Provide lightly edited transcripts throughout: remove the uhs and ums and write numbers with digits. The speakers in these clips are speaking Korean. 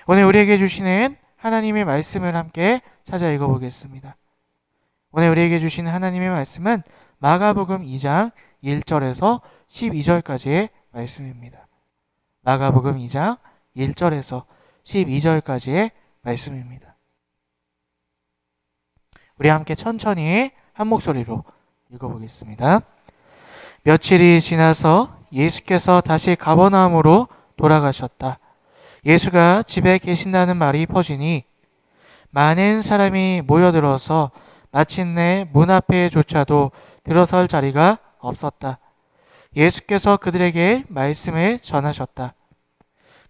오늘 우리에게 주시는 하나님의 말씀을 함께 찾아 읽어보겠습니다. 오늘 우리에게 주시는 하나님의 말씀은 마가복음 2장 1절에서 12절까지의 말씀입니다. 마가복음 2장 1절에서 12절까지의 말씀입니다. 우리 함께 천천히 한 목소리로 읽어보겠습니다. 며칠이 지나서 예수께서 다시 가버나움으로 돌아가셨다. 예수가 집에 계신다는 말이 퍼지니 많은 사람이 모여들어서 마침내 문 앞에조차도 들어설 자리가 없었다. 예수께서 그들에게 말씀을 전하셨다.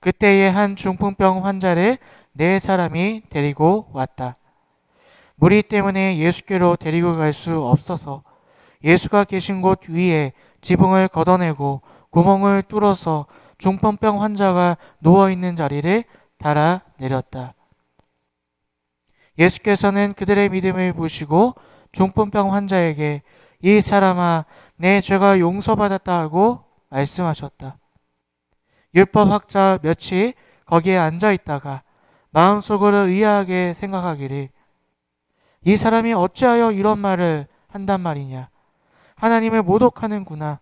그때에 한 중풍병 환자를 4사람이 데리고 왔다. 무리 때문에 예수께로 데리고 갈 수 없어서 예수가 계신 곳 위에 지붕을 걷어내고 구멍을 뚫어서 중풍병 환자가 누워있는 자리를 달아 내렸다. 예수께서는 그들의 믿음을 보시고 중풍병 환자에게 이 사람아 내 죄가 용서받았다 하고 말씀하셨다. 율법학자 몇이 거기에 앉아있다가 마음속으로 의아하게 생각하기를 이 사람이 어찌하여 이런 말을 한단 말이냐. 하나님을 모독하는구나.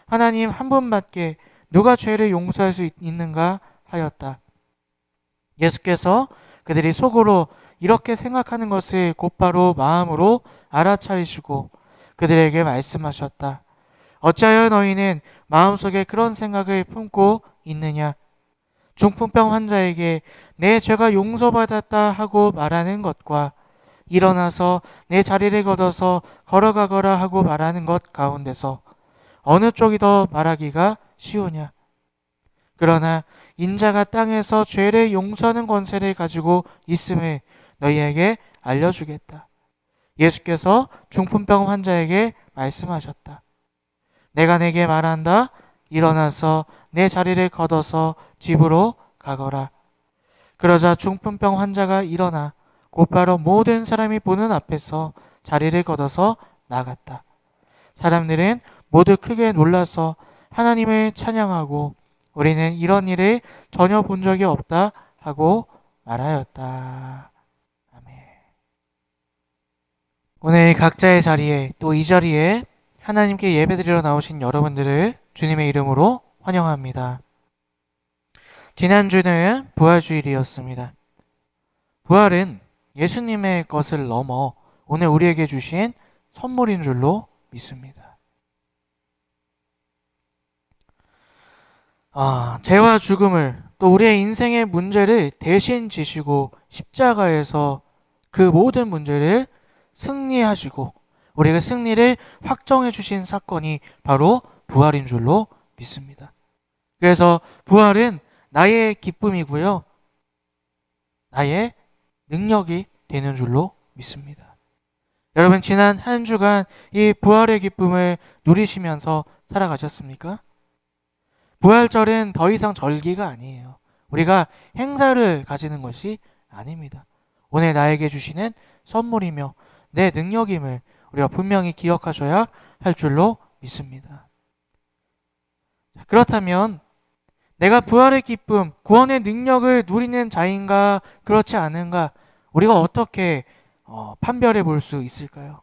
하나님 한 분밖에 누가 죄를 용서할 수 있는가 하였다. 예수께서 그들이 속으로 이렇게 생각하는 것을 곧바로 마음으로 알아차리시고 그들에게 말씀하셨다. 어찌하여 너희는 마음속에 그런 생각을 품고 있느냐. 중풍병 환자에게 내 죄가 용서받았다 하고 말하는 것과 일어나서 내 자리를 걷어서 걸어가거라 하고 말하는 것 가운데서 어느 쪽이 더 말하기가 쉬우냐. 그러나 인자가 땅에서 죄를 용서하는 권세를 가지고 있음을 너희에게 알려주겠다. 예수께서 중풍병 환자에게 말씀하셨다. 내가 내게 말한다. 일어나서 내 자리를 걷어서 집으로 가거라. 그러자 중풍병 환자가 일어나 곧바로 모든 사람이 보는 앞에서 자리를 걷어서 나갔다. 사람들은 모두 크게 놀라서 하나님을 찬양하고 우리는 이런 일을 전혀 본 적이 없다 하고 말하였다. 아멘. 오늘 각자의 자리에 또 이 자리에 하나님께 예배드리러 나오신 여러분들을 주님의 이름으로 환영합니다. 지난주는 부활주일이었습니다. 부활은 예수님의 것을 넘어 오늘 우리에게 주신 선물인 줄로 믿습니다. 죄와 죽음을 또 우리의 인생의 문제를 대신 지시고 십자가에서 그 모든 문제를 승리하시고 우리가 승리를 확정해 주신 사건이 바로 부활인 줄로 믿습니다. 그래서 부활은 나의 기쁨이고요. 나의 능력이 되는 줄로 믿습니다. 여러분 지난 한 주간 이 부활의 기쁨을 누리시면서 살아가셨습니까? 부활절은 더 이상 절기가 아니에요. 우리가 행사를 가지는 것이 아닙니다. 오늘 나에게 주시는 선물이며 내 능력임을 우리가 분명히 기억하셔야 할 줄로 믿습니다. 그렇다면 내가 부활의 기쁨, 구원의 능력을 누리는 자인가 그렇지 않은가 우리가 어떻게 판별해 볼 수 있을까요?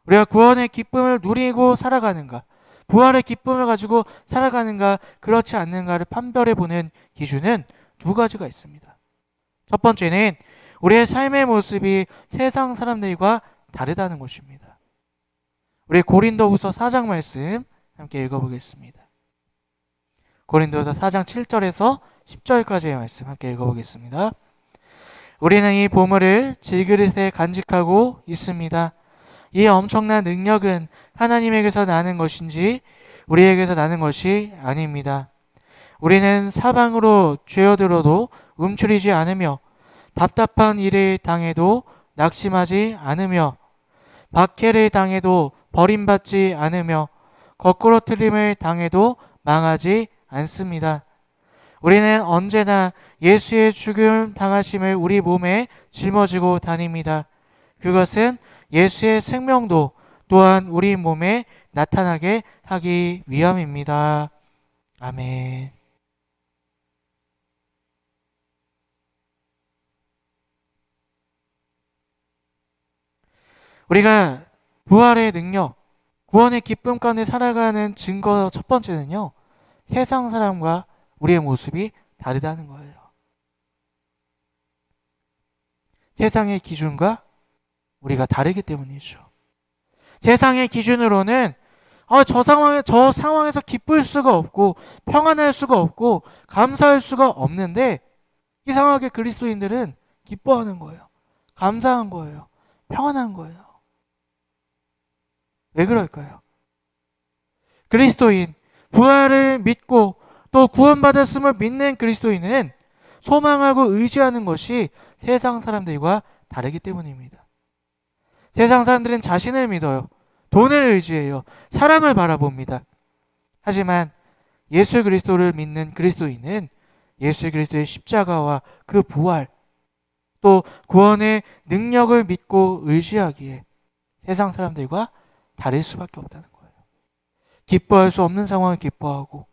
우리가 구원의 기쁨을 누리고 살아가는가, 부활의 기쁨을 가지고 살아가는가 그렇지 않는가를 판별해 보는 기준은 2가지가 있습니다. 첫 번째는 우리의 삶의 모습이 세상 사람들과 다르다는 것입니다. 우리 고린도후서 4장 말씀 함께 읽어보겠습니다. 고린도서 4장 7절에서 10절까지의 말씀 함께 읽어보겠습니다. 우리는 이 보물을 질그릇에 간직하고 있습니다. 이 엄청난 능력은 하나님에게서 나는 것인지 우리에게서 나는 것이 아닙니다. 우리는 사방으로 죄어들어도 움츠리지 않으며 답답한 일을 당해도 낙심하지 않으며 박해를 당해도 버림받지 않으며 거꾸로 틀림을 당해도 망하지 않습니다. 우리는 언제나 예수의 죽음 당하심을 우리 몸에 짊어지고 다닙니다. 그것은 예수의 생명도 또한 우리 몸에 나타나게 하기 위함입니다. 아멘. 우리가 부활의 능력, 구원의 기쁨 가운데 살아가는 증거 첫 번째는요, 세상 사람과 우리의 모습이 다르다는 거예요. 세상의 기준과 우리가 다르기 때문이죠. 세상의 기준으로는 저 상황에서 기쁠 수가 없고 평안할 수가 없고 감사할 수가 없는데, 이상하게 그리스도인들은 기뻐하는 거예요. 감사한 거예요. 평안한 거예요. 왜 그럴까요? 그리스도인, 부활을 믿고 또 구원받았음을 믿는 그리스도인은 소망하고 의지하는 것이 세상 사람들과 다르기 때문입니다. 세상 사람들은 자신을 믿어요. 돈을 의지해요. 사랑을 바라봅니다. 하지만 예수 그리스도를 믿는 그리스도인은 예수 그리스도의 십자가와 그 부활, 또 구원의 능력을 믿고 의지하기에 세상 사람들과 다를 수밖에 없다는 거예요. 기뻐할 수 없는 상황에 기뻐하고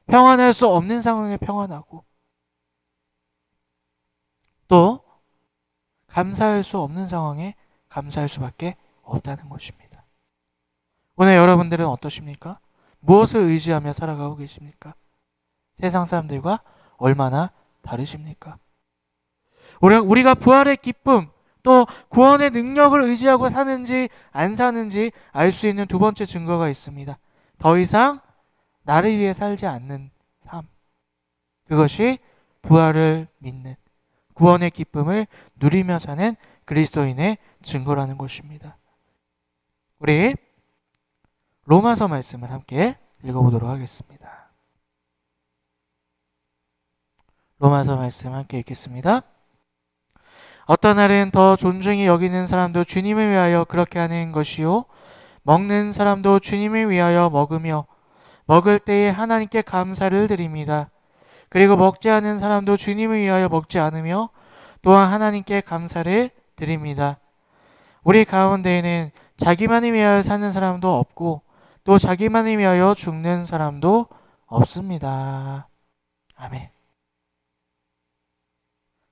평안할 수 없는 상황에 평안하고 또 감사할 수 없는 상황에 감사할 수밖에 없다는 것입니다. 오늘 여러분들은 어떠십니까? 무엇을 의지하며 살아가고 계십니까? 세상 사람들과 얼마나 다르십니까? 우리가 부활의 기쁨, 또 구원의 능력을 의지하고 사는지 안 사는지 알 수 있는 두 번째 증거가 있습니다. 더 이상 나를 위해 살지 않는 삶. 그것이 부활을 믿는, 구원의 기쁨을 누리며 사는 그리스도인의 증거라는 것입니다. 우리 로마서 말씀을 함께 읽어보도록 하겠습니다. 로마서 말씀 함께 읽겠습니다. 어떤 날은 더 존중히 여기는 사람도 주님을 위하여 그렇게 하는 것이요, 먹는 사람도 주님을 위하여 먹으며 먹을 때에 하나님께 감사를 드립니다. 그리고 먹지 않은 사람도 주님을 위하여 먹지 않으며 또한 하나님께 감사를 드립니다. 우리 가운데에는 자기만을 위하여 사는 사람도 없고 또 자기만을 위하여 죽는 사람도 없습니다. 아멘.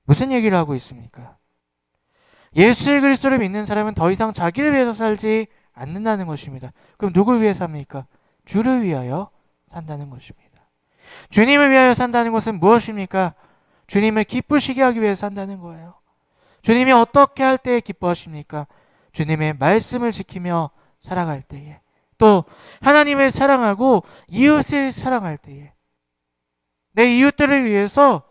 무슨 얘기를 하고 있습니까? 예수 그리스도를 믿는 사람은 더 이상 자기를 위해서 살지 않는다는 것입니다. 그럼 누굴 위해 삽니까? 주를 위하여 산다는 것입니다. 주님을 위하여 산다는 것은 무엇입니까? 주님을 기쁘시게 하기 위해 산다는 거예요. 주님이 어떻게 할 때에 기뻐하십니까? 주님의 말씀을 지키며 살아갈 때에, 또 하나님을 사랑하고 이웃을 사랑할 때에, 내 이웃들을 위해서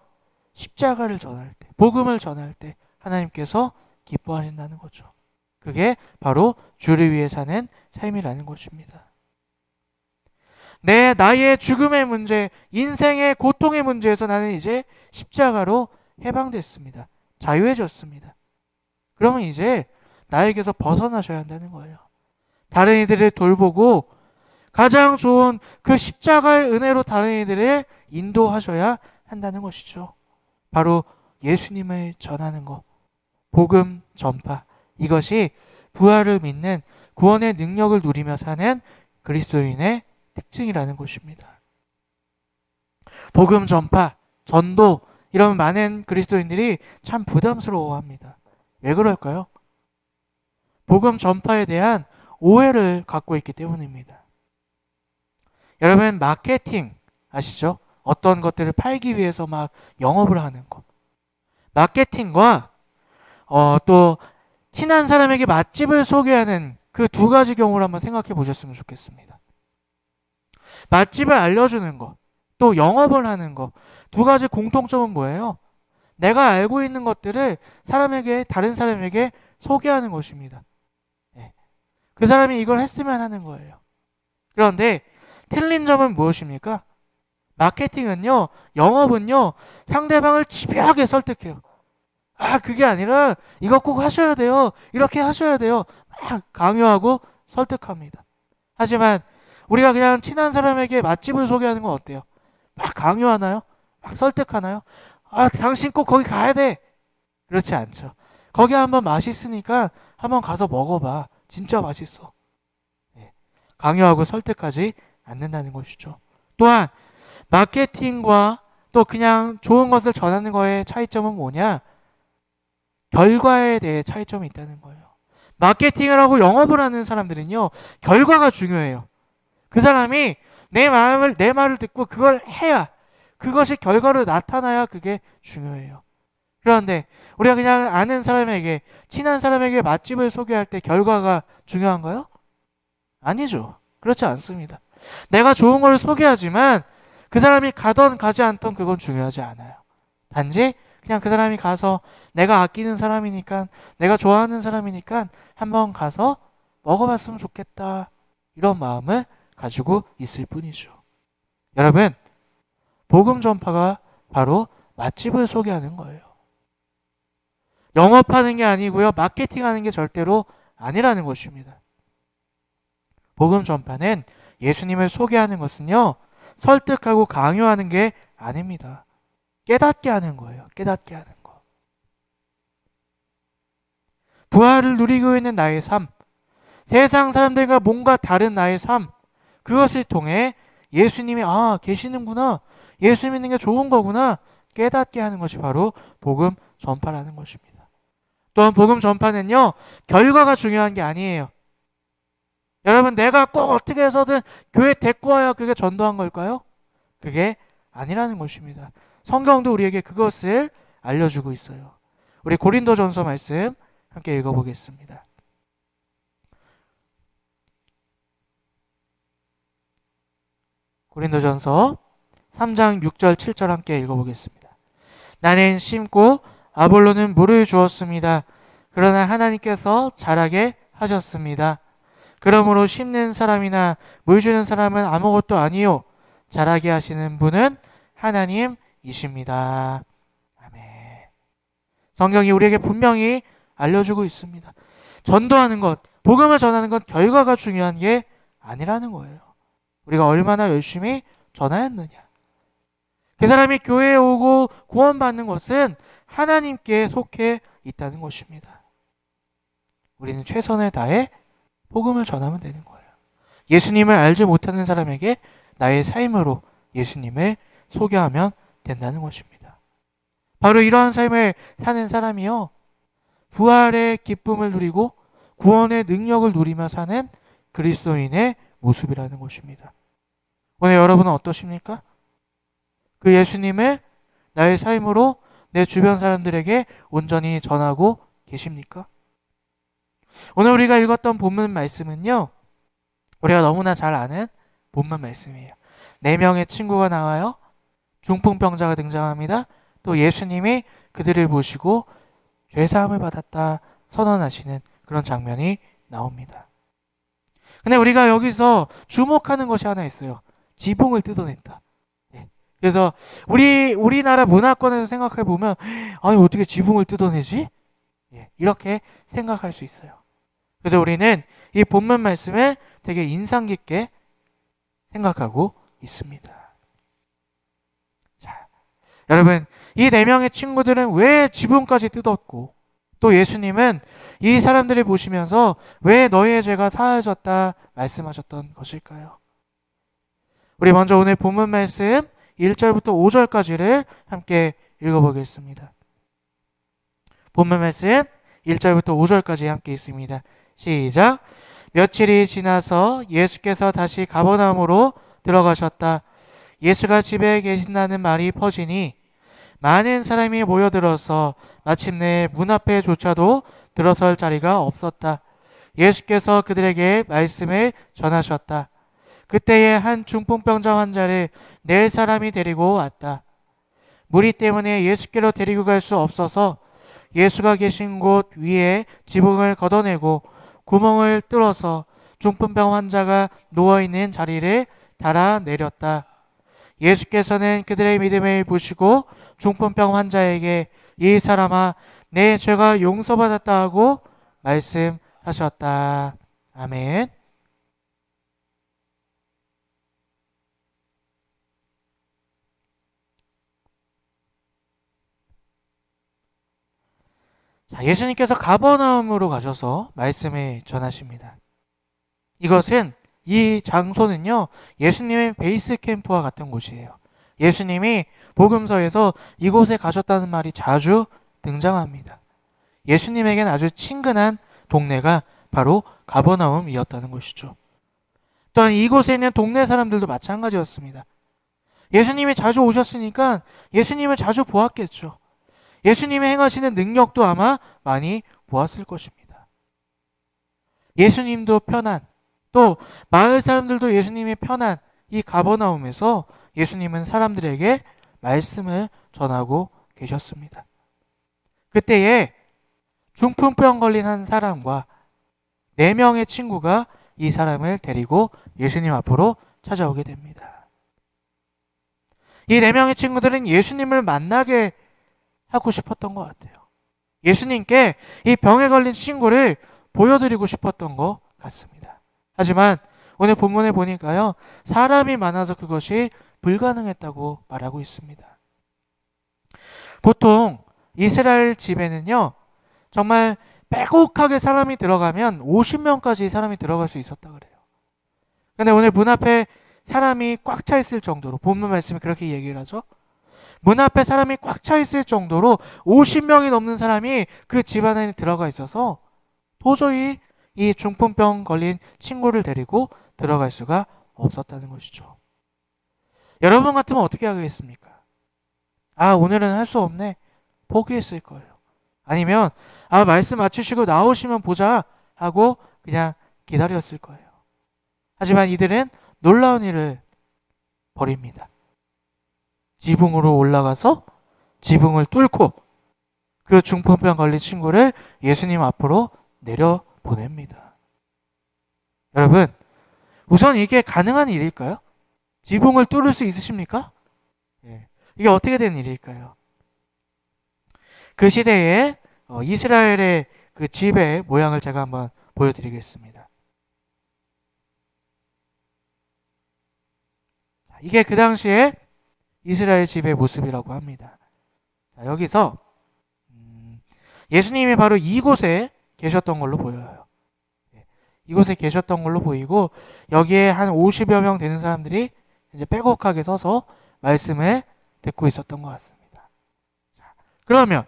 십자가를 전할 때, 복음을 전할 때 하나님께서 기뻐하신다는 거죠. 그게 바로 주를 위해 사는 삶이라는 것입니다. 나의 죽음의 문제, 인생의 고통의 문제에서 나는 이제 십자가로 해방됐습니다. 자유해졌습니다. 그러면 이제 나에게서 벗어나셔야 한다는 거예요. 다른 이들을 돌보고 가장 좋은 그 십자가의 은혜로 다른 이들을 인도하셔야 한다는 것이죠. 바로 예수님을 전하는 것, 복음 전파, 이것이 부활을 믿는, 구원의 능력을 누리며 사는 그리스도인의 특징이라는 것입니다. 복음 전파, 전도, 이런 많은 그리스도인들이 참 부담스러워합니다. 왜 그럴까요? 복음 전파에 대한 오해를 갖고 있기 때문입니다. 여러분, 마케팅 아시죠? 어떤 것들을 팔기 위해서 막 영업을 하는 것. 마케팅과 또 친한 사람에게 맛집을 소개하는 그 두 가지 경우를 한번 생각해 보셨으면 좋겠습니다. 맛집을 알려주는 것, 또 영업을 하는 것, 두 가지 공통점은 뭐예요? 내가 알고 있는 것들을 다른 사람에게 소개하는 것입니다. 그 사람이 이걸 했으면 하는 거예요. 그런데 틀린 점은 무엇입니까? 마케팅은요, 영업은요, 상대방을 집요하게 설득해요. 그게 아니라 이거 꼭 하셔야 돼요. 이렇게 하셔야 돼요. 막 강요하고 설득합니다. 하지만 우리가 그냥 친한 사람에게 맛집을 소개하는 건 어때요? 막 강요하나요? 막 설득하나요? 당신 꼭 거기 가야 돼. 그렇지 않죠. 거기 한번 맛있으니까 한번 가서 먹어봐. 진짜 맛있어. 강요하고 설득하지 않는다는 것이죠. 또한 마케팅과 또 그냥 좋은 것을 전하는 거의 차이점은 뭐냐? 결과에 대해 차이점이 있다는 거예요. 마케팅을 하고 영업을 하는 사람들은요, 결과가 중요해요. 그 사람이 내 말을 듣고 그걸 해야, 그것이 결과로 나타나야 그게 중요해요. 그런데 우리가 그냥 아는 사람에게, 친한 사람에게 맛집을 소개할 때 결과가 중요한가요? 아니죠. 그렇지 않습니다. 내가 좋은 걸 소개하지만 그 사람이 가던 가지 않던 그건 중요하지 않아요. 단지 그냥 그 사람이 가서 내가 아끼는 사람이니까, 내가 좋아하는 사람이니까 한번 가서 먹어봤으면 좋겠다, 이런 마음을 가지고 있을 뿐이죠. 여러분, 복음 전파가 바로 맛집을 소개하는 거예요. 영업하는 게 아니고요, 마케팅하는 게 절대로 아니라는 것입니다. 복음 전파는, 예수님을 소개하는 것은요, 설득하고 강요하는 게 아닙니다. 깨닫게 하는 거예요. 깨닫게 하는 거. 부활을 누리고 있는 나의 삶, 세상 사람들과 뭔가 다른 나의 삶, 그것을 통해 예수님이 계시는구나, 예수 믿는 게 좋은 거구나 깨닫게 하는 것이 바로 복음 전파라는 것입니다. 또한 복음 전파는요, 결과가 중요한 게 아니에요. 여러분, 내가 꼭 어떻게 해서든 교회 데리고 와야 그게 전도한 걸까요? 그게 아니라는 것입니다. 성경도 우리에게 그것을 알려주고 있어요. 우리 고린도전서 말씀 함께 읽어보겠습니다. 고린도전서 3장 6절 7절 함께 읽어보겠습니다. 나는 심고 아볼로는 물을 주었습니다. 그러나 하나님께서 자라게 하셨습니다. 그러므로 심는 사람이나 물 주는 사람은 아무것도 아니요 자라게 하시는 분은 하나님이십니다. 아멘. 성경이 우리에게 분명히 알려주고 있습니다. 전도하는 것, 복음을 전하는 것, 결과가 중요한 게 아니라는 거예요. 우리가 얼마나 열심히 전하였느냐. 그 사람이 교회에 오고 구원받는 것은 하나님께 속해 있다는 것입니다. 우리는 최선을 다해 복음을 전하면 되는 거예요. 예수님을 알지 못하는 사람에게 나의 삶으로 예수님을 소개하면 된다는 것입니다. 바로 이러한 삶을 사는 사람이요, 부활의 기쁨을 누리고 구원의 능력을 누리며 사는 그리스도인의 모습이라는 것입니다. 오늘 여러분은 어떠십니까? 그 예수님을 나의 삶으로 내 주변 사람들에게 온전히 전하고 계십니까? 오늘 우리가 읽었던 본문 말씀은요, 우리가 너무나 잘 아는 본문 말씀이에요. 4명의 친구가 나와요. 중풍병자가 등장합니다. 또 예수님이 그들을 보시고 죄사함을 받았다 선언하시는 그런 장면이 나옵니다. 근데 우리가 여기서 주목하는 것이 하나 있어요. 지붕을 뜯어냈다. 그래서 우리나라 문화권에서 생각해 보면, 아니 어떻게 지붕을 뜯어내지? 이렇게 생각할 수 있어요. 그래서 우리는 이 본문 말씀을 되게 인상 깊게 생각하고 있습니다. 자, 여러분, 이 4명의 친구들은 왜 지붕까지 뜯었고, 또 예수님은 이 사람들을 보시면서 왜 너희의 죄가 사하여졌다 말씀하셨던 것일까요? 우리 먼저 오늘 본문 말씀 1절부터 5절까지를 함께 읽어보겠습니다. 본문 말씀 1절부터 5절까지 함께 있습니다. 시작. 며칠이 지나서 예수께서 다시 가버나움으로 들어가셨다. 예수가 집에 계신다는 말이 퍼지니 많은 사람이 모여들어서 마침내 문 앞에조차도 들어설 자리가 없었다. 예수께서 그들에게 말씀을 전하셨다. 그때에 한 중풍병자 환자를 4사람이 데리고 왔다. 무리 때문에 예수께로 데리고 갈 수 없어서 예수가 계신 곳 위에 지붕을 걷어내고 구멍을 뚫어서 중풍병 환자가 누워있는 자리를 달아내렸다. 예수께서는 그들의 믿음을 보시고 중풍병 환자에게 이 사람아 내 죄가 용서받았다 하고 말씀하셨다. 아멘. 자, 예수님께서 가버나움으로 가셔서 말씀을 전하십니다. 이 장소는요, 예수님의 베이스 캠프와 같은 곳이에요. 예수님이 복음서에서 이곳에 가셨다는 말이 자주 등장합니다. 예수님에겐 아주 친근한 동네가 바로 가버나움이었다는 것이죠. 또한 이곳에 있는 동네 사람들도 마찬가지였습니다. 예수님이 자주 오셨으니까 예수님을 자주 보았겠죠. 예수님이 행하시는 능력도 아마 많이 보았을 것입니다. 예수님도 편한, 또 마을 사람들도 예수님이 편한 이 가버나움에서 예수님은 사람들에게 말씀을 전하고 계셨습니다. 그때에 중풍병 걸린 한 사람과 4명의 친구가 이 사람을 데리고 예수님 앞으로 찾아오게 됩니다. 이 4명의 친구들은 예수님을 만나게 하고 싶었던 것 같아요. 예수님께 이 병에 걸린 친구를 보여드리고 싶었던 것 같습니다. 하지만 오늘 본문에 보니까요, 사람이 많아서 그것이 불가능했다고 말하고 있습니다. 보통 이스라엘 집에는요, 정말 빼곡하게 사람이 들어가면 50명까지 사람이 들어갈 수 있었다 그래요. 근데 오늘 문 앞에 사람이 꽉 차 있을 정도로, 본문 말씀이 그렇게 얘기를 하죠. 문 앞에 사람이 꽉 차 있을 정도로 50명이 넘는 사람이 그 집 안에 들어가 있어서 도저히 이 중풍병 걸린 친구를 데리고 들어갈 수가 없었다는 것이죠. 여러분 같으면 어떻게 하겠습니까? 아, 오늘은 할 수 없네. 포기했을 거예요. 아니면 아, 말씀 맞추시고 나오시면 보자 하고 그냥 기다렸을 거예요. 하지만 이들은 놀라운 일을 벌입니다. 지붕으로 올라가서 지붕을 뚫고 그 중풍병 걸린 친구를 예수님 앞으로 내려보냅니다. 여러분, 우선 이게 가능한 일일까요? 지붕을 뚫을 수 있으십니까? 이게 어떻게 된 일일까요? 그 시대에 이스라엘의 그 집의 모양을 제가 한번 보여드리겠습니다. 이게 그 당시에 이스라엘 집의 모습이라고 합니다. 자, 여기서 예수님이 바로 이곳에 계셨던 걸로 보여요. 이곳에 계셨던 걸로 보이고 여기에 한 50여 명 되는 사람들이 이제 빼곡하게 서서 말씀을 듣고 있었던 것 같습니다. 자, 그러면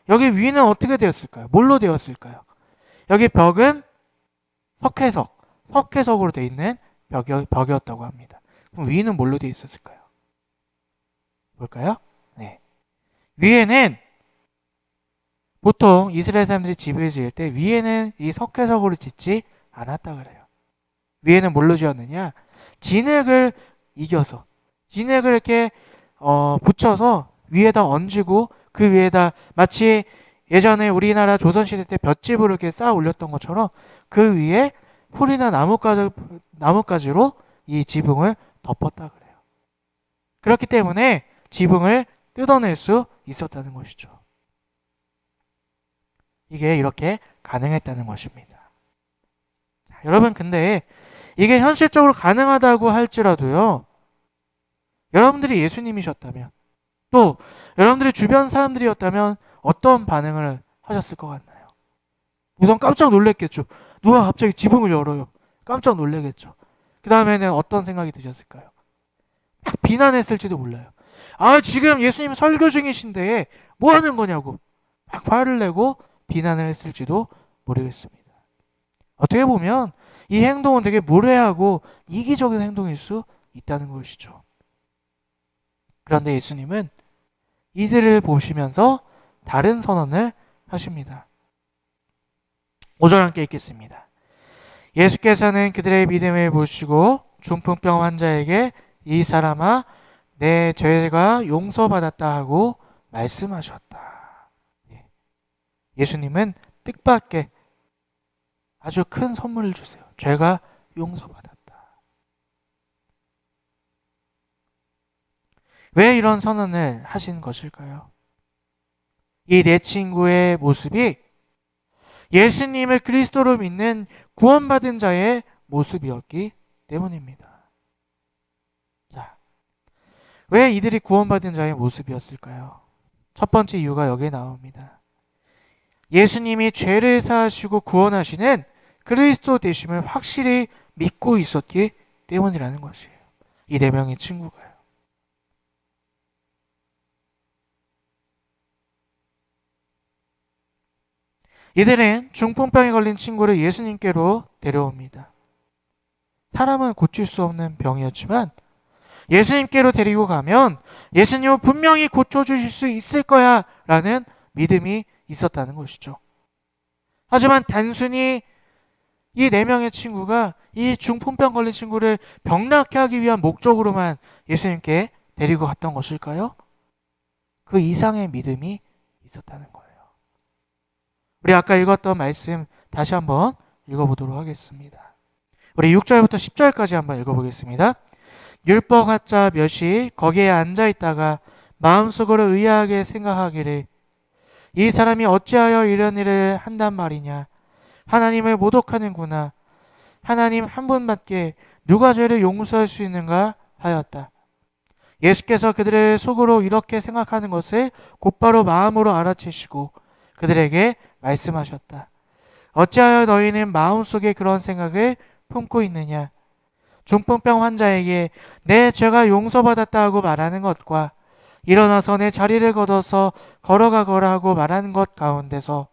여기 위는 어떻게 되었을까요? 뭘로 되었을까요? 여기 벽은 석회석으로 되어 있는 벽이었다고 합니다. 그럼 위는 뭘로 되어 있었을까요? 볼까요? 네. 위에는 보통 이스라엘 사람들이 집을 지을 때 위에는 이 석회석으로 짓지 않았다 그래요. 위에는 뭘로 지었느냐? 진흙을 이겨서 진흙을 이렇게 붙여서 위에다 얹고 그 위에다 마치 예전에 우리나라 조선시대 때 볏짚을 이렇게 쌓아 올렸던 것처럼 그 위에 풀이나 나뭇가지로 이 지붕을 덮었다 그래요. 그렇기 때문에 지붕을 뜯어낼 수 있었다는 것이죠. 이게 이렇게 가능했다는 것입니다. 자, 여러분, 근데 이게 현실적으로 가능하다고 할지라도요, 여러분들이 예수님이셨다면, 또 여러분들이 주변 사람들이었다면 어떤 반응을 하셨을 것 같나요? 우선 깜짝 놀랐겠죠. 누가 갑자기 지붕을 열어요. 깜짝 놀라겠죠. 그 다음에는 어떤 생각이 드셨을까요? 막 비난했을지도 몰라요. 아, 지금 예수님 설교 중이신데 뭐 하는 거냐고 막 화를 내고 비난을 했을지도 모르겠습니다. 어떻게 보면 이 행동은 되게 무례하고 이기적인 행동일 수 있다는 것이죠. 그런데 예수님은 이들을 보시면서 다른 선언을 하십니다. 5절 함께 읽겠습니다. 예수께서는 그들의 믿음을 보시고 중풍병 환자에게 이 사람아 내 죄가 용서받았다 하고 말씀하셨다. 예수님은 뜻밖의 아주 큰 선물을 주세요. 죄가 용서받았다. 왜 이런 선언을 하신 것일까요? 이 네 친구의 모습이 예수님을 그리스도로 믿는 구원받은 자의 모습이었기 때문입니다. 자, 왜 이들이 구원받은 자의 모습이었을까요? 첫 번째 이유가 여기에 나옵니다. 예수님이 죄를 사하시고 구원하시는 그리스도 되심을 확실히 믿고 있었기 때문이라는 것이에요. 이 네 명의 친구가요. 이들은 중풍병에 걸린 친구를 예수님께로 데려옵니다. 사람은 고칠 수 없는 병이었지만 예수님께로 데리고 가면 예수님은 분명히 고쳐주실 수 있을 거야 라는 믿음이 있었다는 것이죠. 하지만 단순히 이 네 명의 친구가 이 중풍병 걸린 친구를 병낫게 하기 위한 목적으로만 예수님께 데리고 갔던 것일까요? 그 이상의 믿음이 있었다는 거예요. 우리 아까 읽었던 말씀 다시 한번 읽어보도록 하겠습니다. 우리 6절부터 10절까지 한번 읽어보겠습니다. 율법학자 몇이 거기에 앉아있다가 마음속으로 의아하게 생각하기를 이 사람이 어찌하여 이런 일을 한단 말이냐. 하나님을 모독하는구나. 하나님 한 분밖에 누가 죄를 용서할 수 있는가 하였다. 예수께서 그들의 속으로 이렇게 생각하는 것을 곧바로 마음으로 알아채시고 그들에게 말씀하셨다. 어찌하여 너희는 마음속에 그런 생각을 품고 있느냐. 중풍병 환자에게 내 죄가 용서받았다 하고 말하는 것과 일어나서 내 자리를 걷어서 걸어가거라 하고 말하는 것 가운데서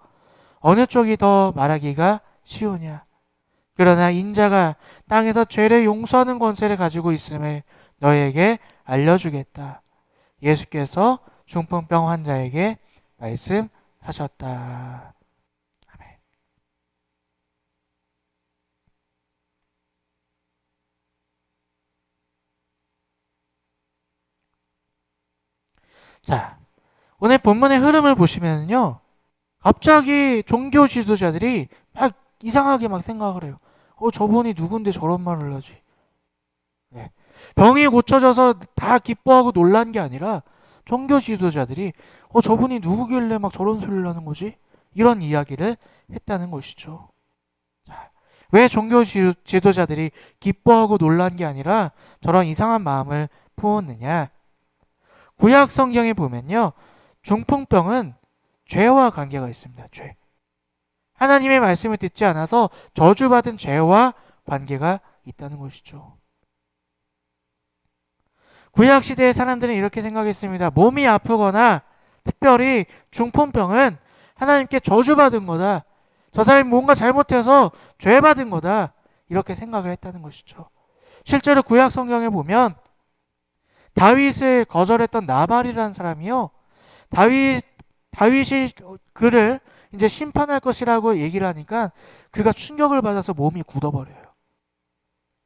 어느 쪽이 더 말하기가 쉬우냐. 그러나 인자가 땅에서 죄를 용서하는 권세를 가지고 있음을 너희에게 알려주겠다. 예수께서 중풍병 환자에게 말씀하셨다. 아멘. 자, 오늘 본문의 흐름을 보시면요. 갑자기 종교 지도자들이 막 이상하게 막 생각을 해요. 저분이 누군데 저런 말을 하지? 네. 병이 고쳐져서 다 기뻐하고 놀란 게 아니라 종교 지도자들이 저분이 누구길래 막 저런 소리를 하는 거지? 이런 이야기를 했다는 것이죠. 자, 왜 종교 지도자들이 기뻐하고 놀란 게 아니라 저런 이상한 마음을 품었느냐? 구약 성경에 보면요. 중풍병은 죄와 관계가 있습니다. 죄. 하나님의 말씀을 듣지 않아서 저주받은 죄와 관계가 있다는 것이죠. 구약 시대의 사람들은 이렇게 생각했습니다. 몸이 아프거나 특별히 중풍병은 하나님께 저주받은 거다. 저 사람이 뭔가 잘못해서 죄받은 거다. 이렇게 생각을 했다는 것이죠. 실제로 구약 성경에 보면 다윗을 거절했던 나발이라는 사람이요. 다윗이 그를 이제 심판할 것이라고 얘기를 하니까 그가 충격을 받아서 몸이 굳어버려요.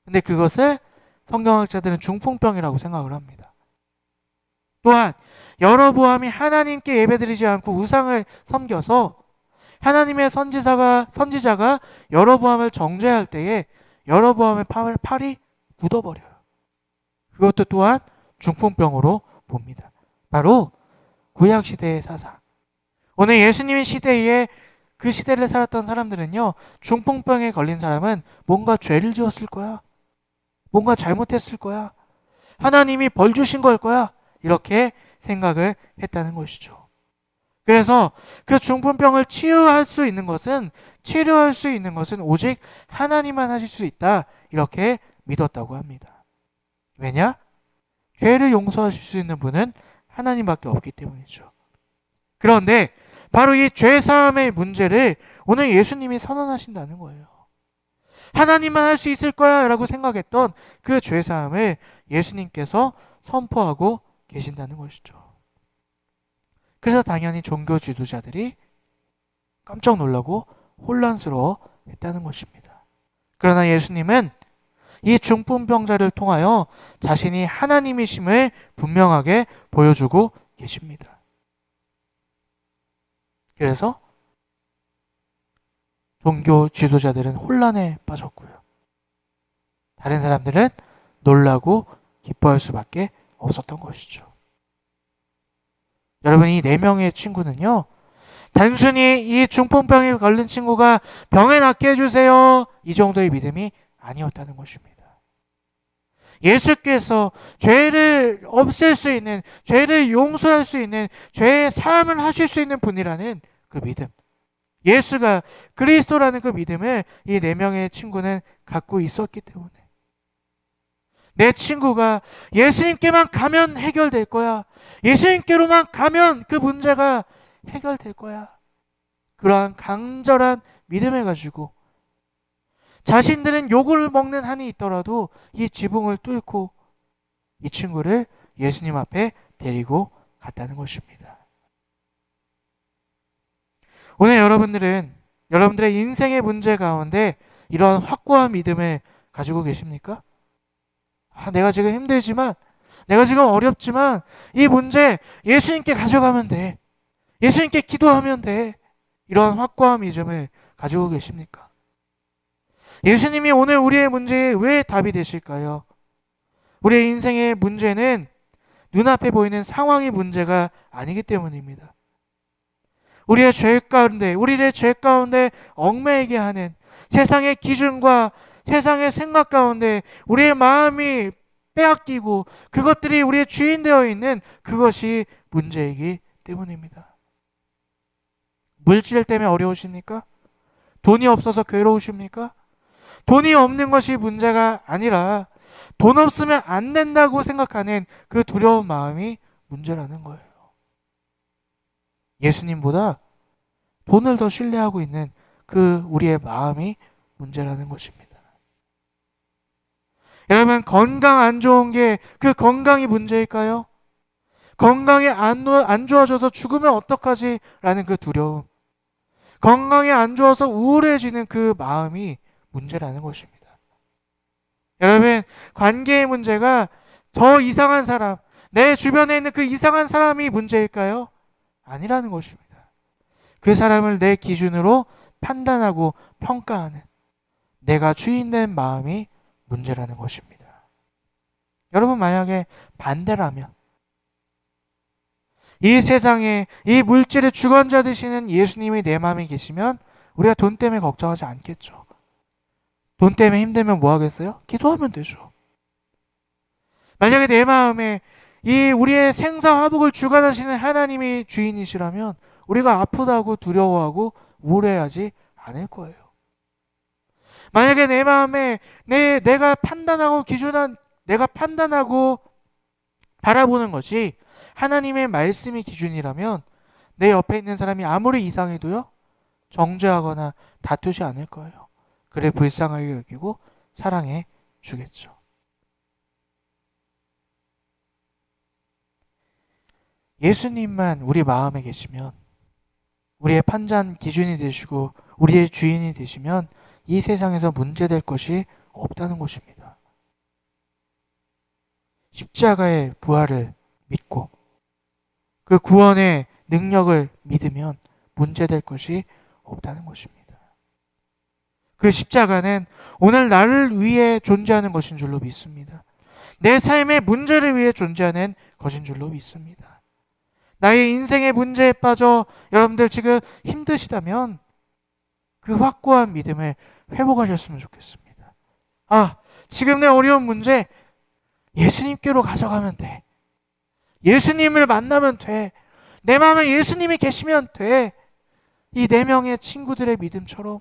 근데 그것을 성경학자들은 중풍병이라고 생각을 합니다. 또한 여로보암이 하나님께 예배드리지 않고 우상을 섬겨서 하나님의 선지자가 여로보암을 정죄할 때에 여로보암의 팔이 굳어버려요. 그것도 또한 중풍병으로 봅니다. 바로 구약시대의 사상. 오늘 예수님의 시대에 그 시대를 살았던 사람들은요. 중풍병에 걸린 사람은 뭔가 죄를 지었을 거야. 뭔가 잘못했을 거야. 하나님이 벌 주신 걸 거야. 이렇게 생각을 했다는 것이죠. 그래서 그 중풍병을 치료할 수 있는 것은 오직 하나님만 하실 수 있다. 이렇게 믿었다고 합니다. 왜냐? 죄를 용서하실 수 있는 분은 하나님밖에 없기 때문이죠. 그런데 바로 이 죄사함의 문제를 오늘 예수님이 선언하신다는 거예요. 하나님만 할 수 있을 거야 라고 생각했던 그 죄사함을 예수님께서 선포하고 계신다는 것이죠. 그래서 당연히 종교 지도자들이 깜짝 놀라고 혼란스러워 했다는 것입니다. 그러나 예수님은 이 중풍병자를 통하여 자신이 하나님이심을 분명하게 보여주고 계십니다. 그래서 종교 지도자들은 혼란에 빠졌고요. 다른 사람들은 놀라고 기뻐할 수밖에 없었던 것이죠. 여러분, 이 네 명의 친구는요. 단순히 이 중풍병에 걸린 친구가 병에 낫게 해주세요. 이 정도의 믿음이 아니었다는 것입니다. 예수께서 죄를 없앨 수 있는, 죄를 용서할 수 있는, 죄의 사함을 하실 수 있는 분이라는 그 믿음. 예수가 그리스도라는 그 믿음을 이 네 명의 친구는 갖고 있었기 때문에 내 친구가 예수님께만 가면 해결될 거야. 예수님께로만 가면 그 문제가 해결될 거야. 그러한 강절한 믿음을 가지고 자신들은 욕을 먹는 한이 있더라도 이 지붕을 뚫고 이 친구를 예수님 앞에 데리고 갔다는 것입니다. 오늘 여러분들은 여러분들의 인생의 문제 가운데 이러한 확고한 믿음을 가지고 계십니까? 내가 지금 힘들지만, 내가 지금 어렵지만 이 문제 예수님께 가져가면 돼. 예수님께 기도하면 돼. 이러한 확고한 믿음을 가지고 계십니까? 예수님이 오늘 우리의 문제에 왜 답이 되실까요? 우리의 인생의 문제는 눈앞에 보이는 상황이 문제가 아니기 때문입니다. 우리의 죄 가운데 얽매이게 하는 세상의 기준과 세상의 생각 가운데 우리의 마음이 빼앗기고 그것들이 우리의 주인 되어 있는 그것이 문제이기 때문입니다. 물질 때문에 어려우십니까? 돈이 없어서 괴로우십니까? 돈이 없는 것이 문제가 아니라 돈 없으면 안 된다고 생각하는 그 두려운 마음이 문제라는 거예요. 예수님보다 돈을 더 신뢰하고 있는 그 우리의 마음이 문제라는 것입니다. 여러분, 건강 안 좋은 게 그 건강이 문제일까요? 건강이 안 좋아져서 죽으면 어떡하지? 라는 그 두려움. 건강이 안 좋아서 우울해지는 그 마음이 문제라는 것입니다. 여러분, 관계의 문제가 저 이상한 사람, 내 주변에 있는 그 이상한 사람이 문제일까요? 아니라는 것입니다. 그 사람을 내 기준으로 판단하고 평가하는 내가 주인된 마음이 문제라는 것입니다. 여러분, 만약에 반대라면 이 세상에 이 물질의 주관자 되시는 예수님이 내 마음에 계시면 우리가 돈 때문에 걱정하지 않겠죠. 돈 때문에 힘들면 뭐 하겠어요? 기도하면 되죠. 만약에 내 마음에 이 우리의 생사화복을 주관하시는 하나님이 주인이시라면 우리가 아프다고 두려워하고 우울해하지 않을 거예요. 만약에 내 마음에 내가 판단하고 바라보는 것이 하나님의 말씀이 기준이라면 내 옆에 있는 사람이 아무리 이상해도요, 정죄하거나 다투지 않을 거예요. 그래 불쌍하게 여기고 사랑해 주겠죠. 예수님만 우리 마음에 계시면, 우리의 판단 기준이 되시고 우리의 주인이 되시면 이 세상에서 문제될 것이 없다는 것입니다. 십자가의 부활을 믿고 그 구원의 능력을 믿으면 문제될 것이 없다는 것입니다. 그 십자가는 오늘 나를 위해 존재하는 것인 줄로 믿습니다. 내 삶의 문제를 위해 존재하는 것인 줄로 믿습니다. 나의 인생의 문제에 빠져 여러분들 지금 힘드시다면 그 확고한 믿음을 회복하셨으면 좋겠습니다. 지금 내 어려운 문제 예수님께로 가져가면 돼. 예수님을 만나면 돼. 내 마음에 예수님이 계시면 돼. 이 4명의 친구들의 믿음처럼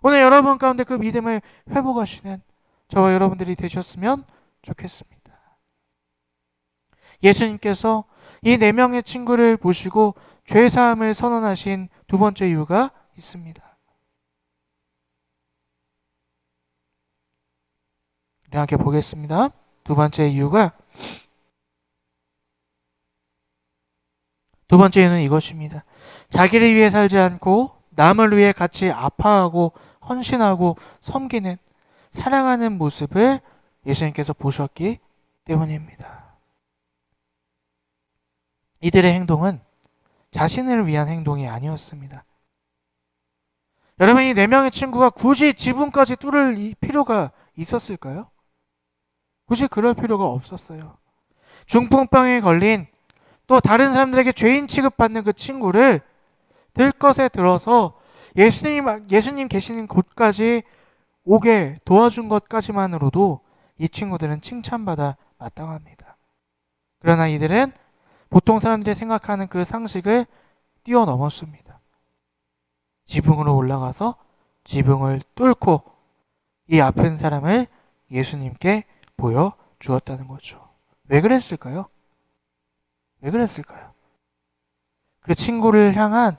오늘 여러분 가운데 그 믿음을 회복하시는 저와 여러분들이 되셨으면 좋겠습니다. 예수님께서 이 4명의 친구를 보시고 죄사함을 선언하신 두 번째 이유가 있습니다. 이렇게 보겠습니다. 두 번째 이유는 이것입니다. 자기를 위해 살지 않고 남을 위해 같이 아파하고 헌신하고 섬기는, 사랑하는 모습을 예수님께서 보셨기 때문입니다. 이들의 행동은 자신을 위한 행동이 아니었습니다. 여러분, 이 4명의 친구가 굳이 지붕까지 뚫을 필요가 있었을까요? 굳이 그럴 필요가 없었어요. 중풍병에 걸린 또 다른 사람들에게 죄인 취급받는 그 친구를 들것에 들어서 예수님 계시는 곳까지 오게 도와준 것까지만으로도 이 친구들은 칭찬받아 마땅합니다. 그러나 이들은 보통 사람들이 생각하는 그 상식을 뛰어넘었습니다. 지붕으로 올라가서 지붕을 뚫고 이 아픈 사람을 예수님께 보여주었다는 거죠. 왜 그랬을까요? 그 친구를 향한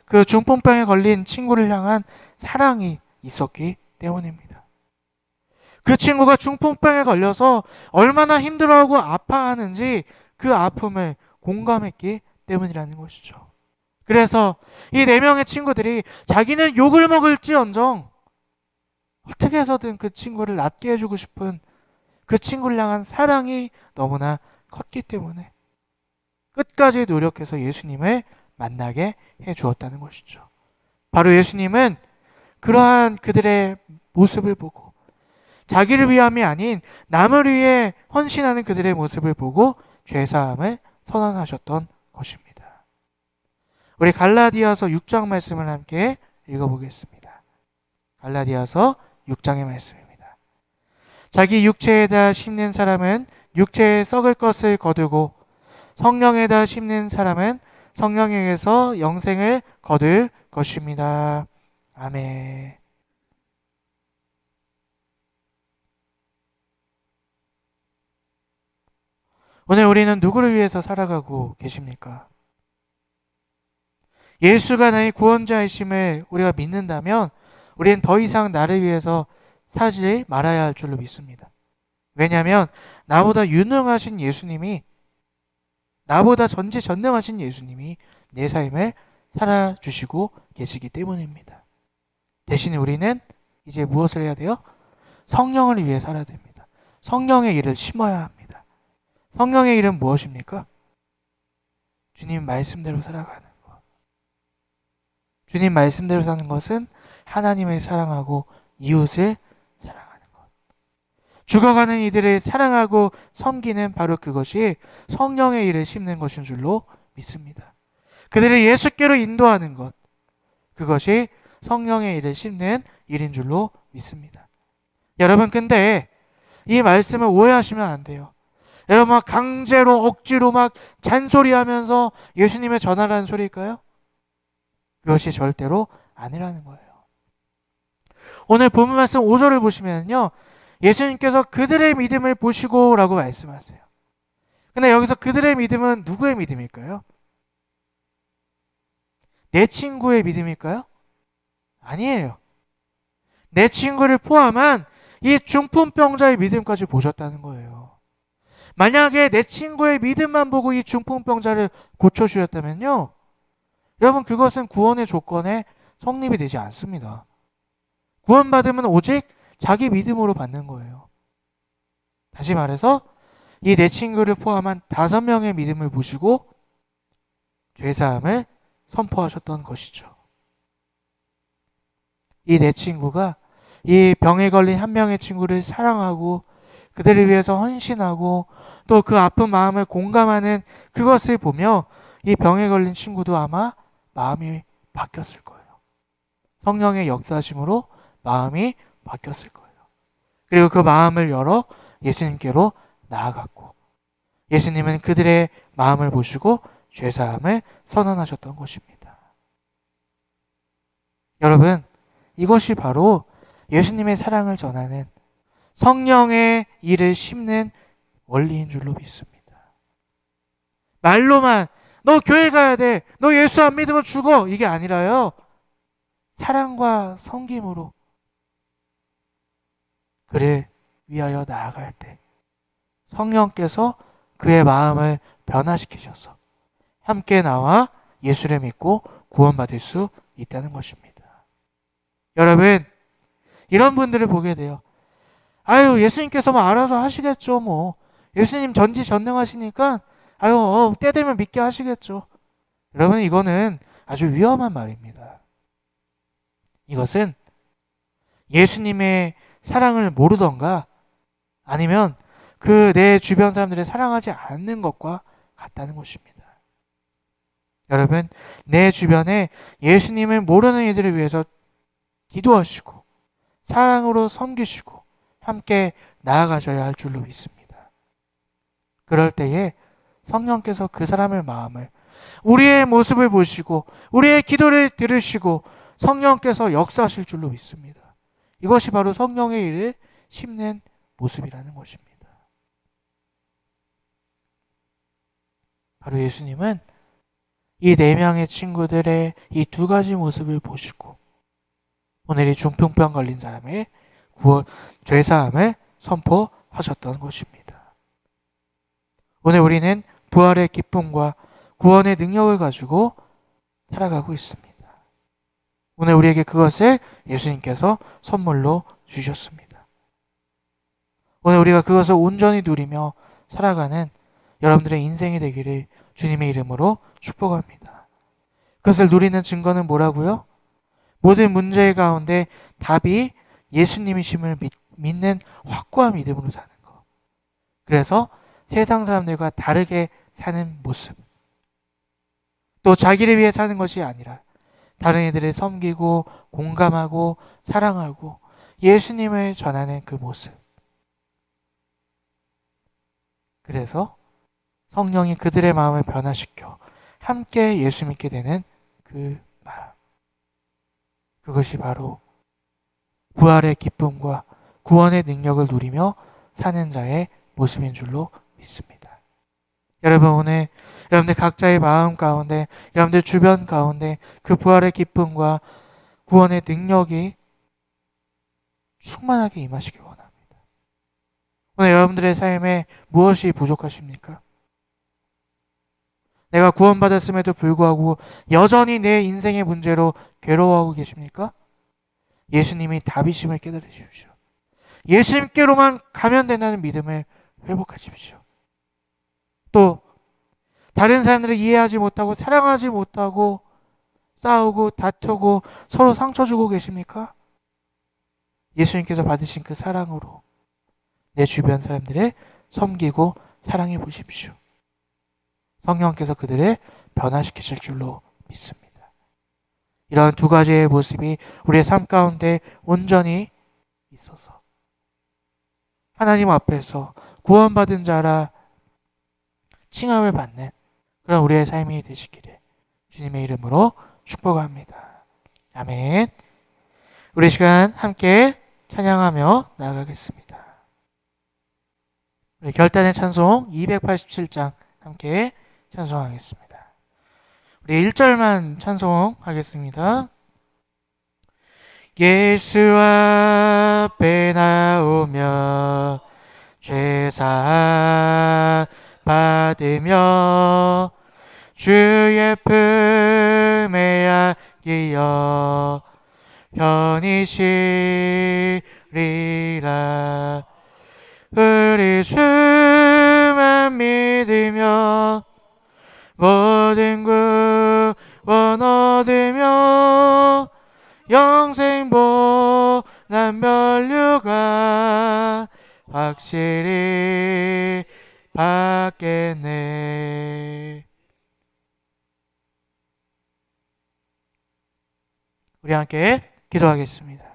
그 중풍병에 걸린 친구를 향한 사랑이 있었기 때문입니다. 그 친구가 중풍병에 걸려서 얼마나 힘들어하고 아파하는지 그 아픔을 공감했기 때문이라는 것이죠. 그래서 이 네 명의 친구들이 자기는 욕을 먹을지언정 어떻게 해서든 그 친구를 낫게 해주고 싶은 그 친구를 향한 사랑이 너무나 컸기 때문에 끝까지 노력해서 예수님을 만나게 해 주었다는 것이죠. 바로 예수님은 그러한 그들의 모습을 보고 자기를 위함이 아닌 남을 위해 헌신하는 그들의 모습을 보고 죄사함을 선언하셨던 것입니다. 우리 갈라디아서 6장 말씀을 함께 읽어보겠습니다. 갈라디아서 6장의 말씀입니다. 자기 육체에다 심는 사람은 육체에 썩을 것을 거두고 성령에다 심는 사람은 성령에게서 영생을 거둘 것입니다. 아멘. 오늘 우리는 누구를 위해서 살아가고 계십니까? 예수가 나의 구원자이심을 우리가 믿는다면 우리는 더 이상 나를 위해서 사지 말아야 할 줄로 믿습니다. 왜냐하면 나보다 유능하신 예수님이, 나보다 전지전능하신 예수님이 내 삶을 살아주시고 계시기 때문입니다. 대신 우리는 이제 무엇을 해야 돼요? 성령을 위해 살아야 됩니다. 성령의 일을 심어야 합니다. 성령의 일은 무엇입니까? 주님 말씀대로 살아가는 것. 주님 말씀대로 사는 것은 하나님을 사랑하고 이웃을 사랑하는 것. 죽어가는 이들을 사랑하고 섬기는 바로 그것이 성령의 일을 심는 것인 줄로 믿습니다. 그들을 예수께로 인도하는 것. 그것이 성령의 일을 심는 일인 줄로 믿습니다. 여러분, 근데 이 말씀을 오해하시면 안 돼요. 여러분, 막 강제로 억지로 막 잔소리하면서 예수님을 전하라는 소리일까요? 그것이 절대로 아니라는 거예요. 오늘 본문 말씀 5절을 보시면요, 예수님께서 그들의 믿음을 보시고 라고 말씀하세요. 근데 여기서 그들의 믿음은 누구의 믿음일까요? 내 친구의 믿음일까요? 아니에요. 내 친구를 포함한 이 중풍병자의 믿음까지 보셨다는 거예요. 만약에 내 친구의 믿음만 보고 이 중풍병자를 고쳐주셨다면요, 여러분, 그것은 구원의 조건에 성립이 되지 않습니다. 구원받으면 오직 자기 믿음으로 받는 거예요. 다시 말해서 이 내 친구를 포함한 5명의 믿음을 보시고 죄사함을 선포하셨던 것이죠. 이 내 친구가 이 병에 걸린 한 명의 친구를 사랑하고 그들을 위해서 헌신하고 또 그 아픈 마음을 공감하는 그것을 보며 이 병에 걸린 친구도 아마 마음이 바뀌었을 거예요. 성령의 역사심으로 마음이 바뀌었을 거예요. 그리고 그 마음을 열어 예수님께로 나아갔고 예수님은 그들의 마음을 보시고 죄사함을 선언하셨던 것입니다. 여러분, 이것이 바로 예수님의 사랑을 전하는 성령의 일을 심는 원리인 줄로 믿습니다. 말로만 너 교회 가야 돼, 너 예수 안 믿으면 죽어, 이게 아니라요, 사랑과 섬김으로 그를 위하여 나아갈 때 성령께서 그의 마음을 변화시키셔서 함께 나와 예수를 믿고 구원받을 수 있다는 것입니다. 여러분, 이런 분들을 보게 돼요. 아유, 예수님께서 뭐 알아서 하시겠죠. 뭐 예수님 전지전능하시니까 아유, 때 되면 믿게 하시겠죠. 여러분, 이거는 아주 위험한 말입니다. 이것은 예수님의 사랑을 모르던가 아니면 그 내 주변 사람들을 사랑하지 않는 것과 같다는 것입니다. 여러분, 내 주변에 예수님을 모르는 이들을 위해서 기도하시고 사랑으로 섬기시고 함께 나아가셔야 할 줄로 믿습니다. 그럴 때에 성령께서 그 사람의 마음을, 우리의 모습을 보시고 우리의 기도를 들으시고 성령께서 역사하실 줄로 믿습니다. 이것이 바로 성령의 일을 심는 모습이라는 것입니다. 바로 예수님은 이 네 명의 친구들의 이 두 가지 모습을 보시고 오늘 이 중풍병 걸린 사람의 구원, 죄사함을 선포하셨던 것입니다. 오늘 우리는 부활의 기쁨과 구원의 능력을 가지고 살아가고 있습니다. 오늘 우리에게 그것을 예수님께서 선물로 주셨습니다. 오늘 우리가 그것을 온전히 누리며 살아가는 여러분들의 인생이 되기를 주님의 이름으로 축복합니다. 그것을 누리는 증거는 뭐라고요? 모든 문제 가운데 답이 예수님이심을 믿는 확고한 믿음으로 사는 것. 그래서 세상 사람들과 다르게 사는 모습. 또 자기를 위해 사는 것이 아니라 다른 이들을 섬기고 공감하고 사랑하고 예수님을 전하는 그 모습. 그래서 성령이 그들의 마음을 변화시켜 함께 예수 믿게 되는 그 마음. 그것이 바로 부활의 기쁨과 구원의 능력을 누리며 사는 자의 모습인 줄로 믿습니다. 여러분 오늘 여러분들 각자의 마음 가운데 여러분들 주변 가운데 그 부활의 기쁨과 구원의 능력이 충만하게 임하시길 원합니다. 오늘 여러분들의 삶에 무엇이 부족하십니까? 내가 구원받았음에도 불구하고 여전히 내 인생의 문제로 괴로워하고 계십니까? 예수님이 답이심을 깨달으십시오. 예수님께로만 가면 된다는 믿음을 회복하십시오. 또 다른 사람들을 이해하지 못하고 사랑하지 못하고 싸우고 다투고 서로 상처 주고 계십니까? 예수님께서 받으신 그 사랑으로 내 주변 사람들을 섬기고 사랑해 보십시오. 성령께서 그들을 변화시키실 줄로 믿습니다. 이러한 두 가지의 모습이 우리의 삶 가운데 온전히 있어서 하나님 앞에서 구원받은 자라 칭함을 받는 그런 우리의 삶이 되시기를 주님의 이름으로 축복합니다. 아멘. 우리 시간 함께 찬양하며 나아가겠습니다. 우리 결단의 찬송 287장 함께 찬송하겠습니다. 우리 1절만 찬송하겠습니다. 예수 앞에 나오며 죄사 받으며 주의 품에 안기어 편히 쉬리라. 우리 주만 믿으며 모든 구원 얻으며 영생 보난 면류가 확실히 받겠네. 우리 함께 기도하겠습니다.